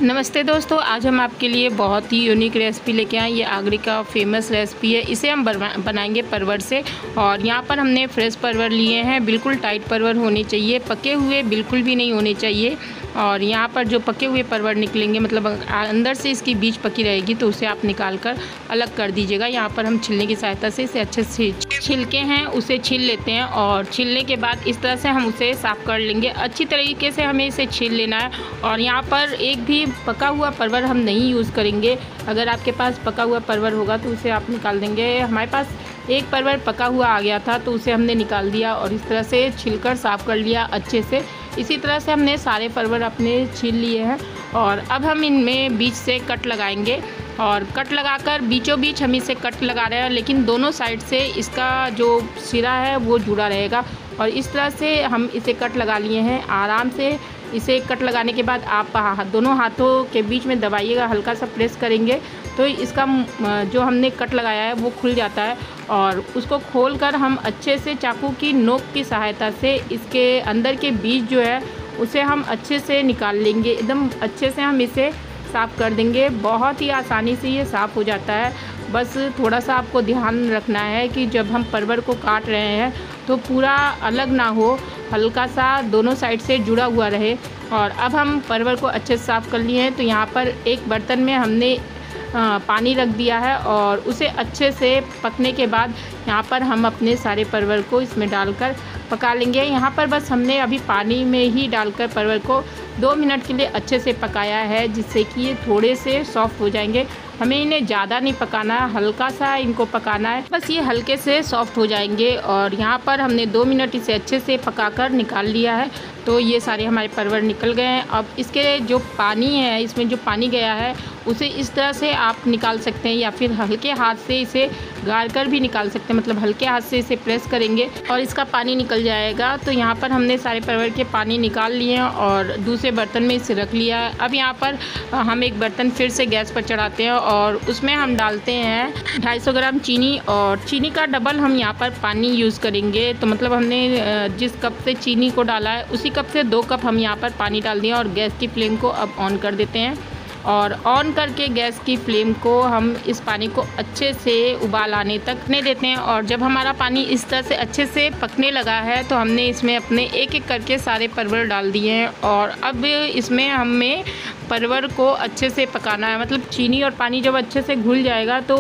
नमस्ते दोस्तों, आज हम आपके लिए बहुत ही यूनिक रेसिपी लेके आए। ये आगरे का फेमस रेसिपी है। इसे हम बनाएंगे परवर से। और यहाँ पर हमने फ्रेश परवर लिए हैं। बिल्कुल टाइट परवर होने चाहिए, पके हुए बिल्कुल भी नहीं होने चाहिए। और यहाँ पर जो पके हुए परवर निकलेंगे, मतलब अंदर से इसकी बीज पकी रहेगी, तो उसे आप निकाल कर अलग कर दीजिएगा। यहाँ पर हम छिलने की सहायता से इसे अच्छे से छिलके हैं उसे छील लेते हैं। और छीलने के बाद इस तरह से हम उसे साफ़ कर लेंगे। अच्छी तरीके से हमें इसे छील लेना है। और यहाँ पर एक भी पका हुआ परवर हम नहीं यूज़ करेंगे। अगर आपके पास पका हुआ परवर होगा तो उसे आप निकाल देंगे। हमारे पास एक परवर पका हुआ आ गया था, तो उसे हमने निकाल दिया और इस तरह से छिलकर साफ़ कर लिया अच्छे से। इसी तरह से हमने सारे परवर अपने छील लिए हैं। और अब हम इनमें बीच से कट लगाएंगे। और कट लगाकर बीचों बीच हम इसे कट लगा रहे हैं, लेकिन दोनों साइड से इसका जो सिरा है वो जुड़ा रहेगा। और इस तरह से हम इसे कट लगा लिए हैं। आराम से इसे कट लगाने के बाद आप दोनों हाथों के बीच में दबाइएगा, हल्का सा प्रेस करेंगे तो इसका जो हमने कट लगाया है वो खुल जाता है। और उसको खोलकर हम अच्छे से चाकू की नोक की सहायता से इसके अंदर के बीज जो है उसे हम अच्छे से निकाल लेंगे। एकदम अच्छे से हम इसे साफ़ कर देंगे। बहुत ही आसानी से ये साफ़ हो जाता है। बस थोड़ा सा आपको ध्यान रखना है कि जब हम परवर को काट रहे हैं तो पूरा अलग ना हो, हल्का सा दोनों साइड से जुड़ा हुआ रहे। और अब हम परवर को अच्छे से साफ़ कर लिए हैं। तो यहाँ पर एक बर्तन में हमने पानी रख दिया है और उसे अच्छे से पकने के बाद यहाँ पर हम अपने सारे परवर को इसमें डालकर पका लेंगे। यहाँ पर बस हमने अभी पानी में ही डालकर परवर को 2 मिनट के लिए अच्छे से पकाया है, जिससे कि ये थोड़े से सॉफ्ट हो जाएंगे। हमें इन्हें ज़्यादा नहीं पकाना है, हल्का सा इनको पकाना है, बस ये हल्के से सॉफ्ट हो जाएंगे। और यहाँ पर हमने 2 मिनट इसे अच्छे से पकाकर निकाल लिया है। तो ये सारे हमारे परवर निकल गए हैं। अब इसके जो पानी है, इसमें जो पानी गया है उसे इस तरह से आप निकाल सकते हैं, या फिर हल्के हाथ से इसे गाड़ कर भी निकाल सकते हैं। मतलब हल्के हाथ से इसे प्रेस करेंगे और इसका पानी निकल जाएगा। तो यहाँ पर हमने सारे परवर के पानी निकाल लिए हैं और दूसरे बर्तन में इसे रख लिया है। अब यहाँ पर हम एक बर्तन फिर से गैस पर चढ़ाते हैं और उसमें हम डालते हैं 250 ग्राम चीनी। और चीनी का डबल हम यहाँ पर पानी यूज़ करेंगे। तो मतलब हमने जिस कप से चीनी को डाला है उसी कप से 2 कप हम यहाँ पर पानी डाल दिए। और गैस की फ्लेम को अब ऑन कर देते हैं। और ऑन करके गैस की फ्लेम को हम इस पानी को अच्छे से उबाल आने तक पकने देते हैं। और जब हमारा पानी इस तरह से अच्छे से पकने लगा है तो हमने इसमें अपने एक एक करके सारे परवर डाल दिए हैं। और अब इसमें हमें परवर को अच्छे से पकाना है। मतलब चीनी और पानी जब अच्छे से घुल जाएगा तो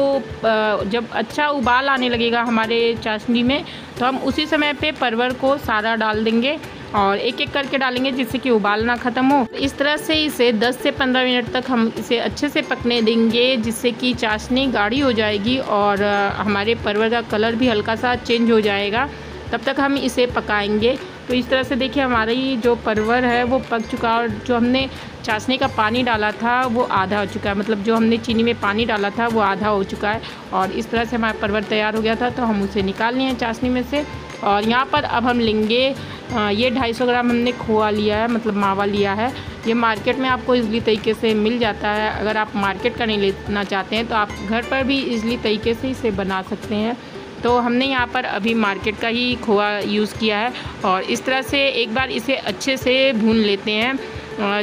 जब अच्छा उबाल आने लगेगा हमारे चाशनी में, तो हम उसी समय पे परवर को सारा डाल देंगे और एक एक करके डालेंगे, जिससे कि उबाल ना ख़त्म हो। इस तरह से इसे 10 से 15 मिनट तक हम इसे अच्छे से पकने देंगे, जिससे कि चाशनी गाढ़ी हो जाएगी और हमारे परवर का कलर भी हल्का सा चेंज हो जाएगा। तब तक हम इसे पकाएंगे। तो इस तरह से देखिए हमारी जो परवर है वो पक चुका है। और जो हमने चाशनी का पानी डाला था वो आधा हो चुका है। मतलब जो हमने चीनी में पानी डाला था वो आधा हो चुका है। और इस तरह से हमारा परवर तैयार हो गया था, तो हम उसे निकाल लिए हैं चाशनी में से। और यहाँ पर अब हम लेंगे ये 250 ग्राम हमने खोआ लिया है, मतलब मावा लिया है। ये मार्केट में आपको इजली तरीके से मिल जाता है। अगर आप मार्केट का नहीं लेना चाहते हैं तो आप घर पर भी इजली तरीके से इसे बना सकते हैं। तो हमने यहाँ पर अभी मार्केट का ही खोआ यूज़ किया है। और इस तरह से एक बार इसे अच्छे से भून लेते हैं,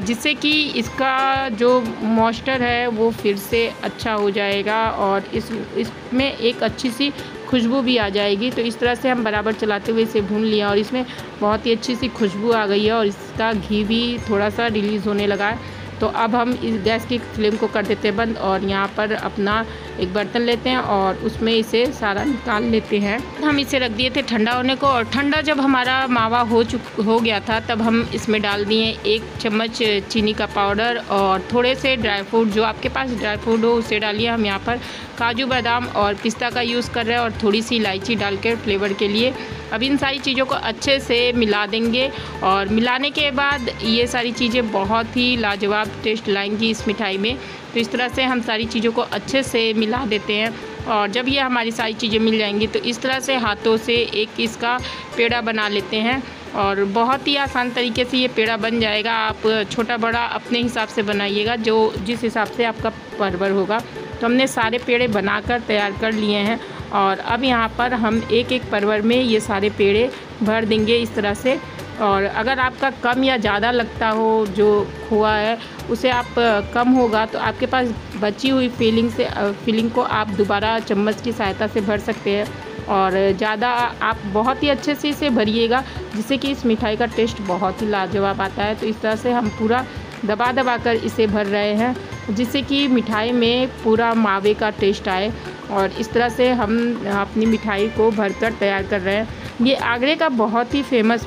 जिससे कि इसका जो मॉइस्चर है वो फिर से अच्छा हो जाएगा और इसमें एक अच्छी सी खुशबू भी आ जाएगी। तो इस तरह से हम बराबर चलाते हुए इसे भून लिया और इसमें बहुत ही अच्छी सी खुशबू आ गई है और इसका घी भी थोड़ा सा रिलीज़ होने लगा है। तो अब हम इस गैस की फ्लेम को कर देते हैं बंद और यहाँ पर अपना एक बर्तन लेते हैं और उसमें इसे सारा निकाल लेते हैं। हम इसे रख दिए थे ठंडा होने को। और ठंडा जब हमारा मावा हो गया था, तब हम इसमें डाल दिए 1 चम्मच चीनी का पाउडर और थोड़े से ड्राई फ्रूट, जो आपके पास ड्राई फ्रूट हो उसे डालिए। हम यहाँ पर काजू बादाम और पिस्ता का यूज़ कर रहे हैं और थोड़ी सी इलायची डाल के फ्लेवर के लिए। अब इन सारी चीज़ों को अच्छे से मिला देंगे। और मिलाने के बाद ये सारी चीज़ें बहुत ही लाजवाब टेस्ट लाएंगी इस मिठाई में। तो इस तरह से हम सारी चीज़ों को अच्छे से मिला देते हैं। और जब ये हमारी सारी चीज़ें मिल जाएंगी तो इस तरह से हाथों से एक इसका पेड़ा बना लेते हैं। और बहुत ही आसान तरीके से ये पेड़ा बन जाएगा। आप छोटा बड़ा अपने हिसाब से बनाइएगा, जो जिस हिसाब से आपका परवर होगा। तो हमने सारे पेड़े बनाकर तैयार कर लिए हैं। और अब यहाँ पर हम एक एक परवर में ये सारे पेड़े भर देंगे इस तरह से। और अगर आपका कम या ज़्यादा लगता हो जो खोआ है उसे आप कम होगा तो आपके पास बची हुई फिलिंग को आप दोबारा चम्मच की सहायता से भर सकते हैं। और ज़्यादा आप बहुत ही अच्छे से इसे भरिएगा जिससे कि इस मिठाई का टेस्ट बहुत ही लाजवाब आता है। तो इस तरह से हम पूरा दबा दबा कर इसे भर रहे हैं जिससे कि मिठाई में पूरा मावे का टेस्ट आए। और इस तरह से हम अपनी मिठाई को भरकर तैयार कर रहे हैं। ये आगरे का बहुत ही फेमस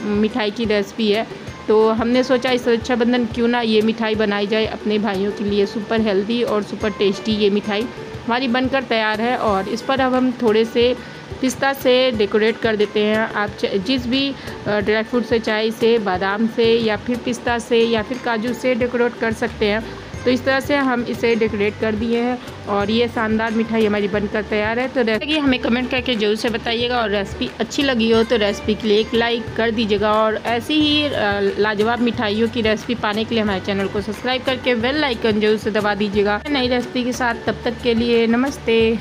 मिठाई की रेसिपी है। तो हमने सोचा इस रक्षाबंधन क्यों ना ये मिठाई बनाई जाए अपने भाइयों के लिए। सुपर हेल्दी और सुपर टेस्टी ये मिठाई हमारी बनकर तैयार है। और इस पर अब हम थोड़े से पिस्ता से डेकोरेट कर देते हैं। आप जिस भी ड्राई फ्रूट से, चाहे इसे बादाम से या फिर पिस्ता से या फिर काजू से डेकोरेट कर सकते हैं। तो इस तरह से हम इसे डेकोरेट कर दिए हैं और ये शानदार मिठाई हमारी बनकर तैयार है। तो रेसिपी हमें कमेंट करके ज़रूर से बताइएगा और रेसिपी अच्छी लगी हो तो रेसिपी के लिए एक लाइक कर दीजिएगा। और ऐसी ही लाजवाब मिठाइयों की रेसिपी पाने के लिए हमारे चैनल को सब्सक्राइब करके बेल आइकन जरूर से दबा दीजिएगा नई रेसिपी के साथ। तब तक के लिए नमस्ते।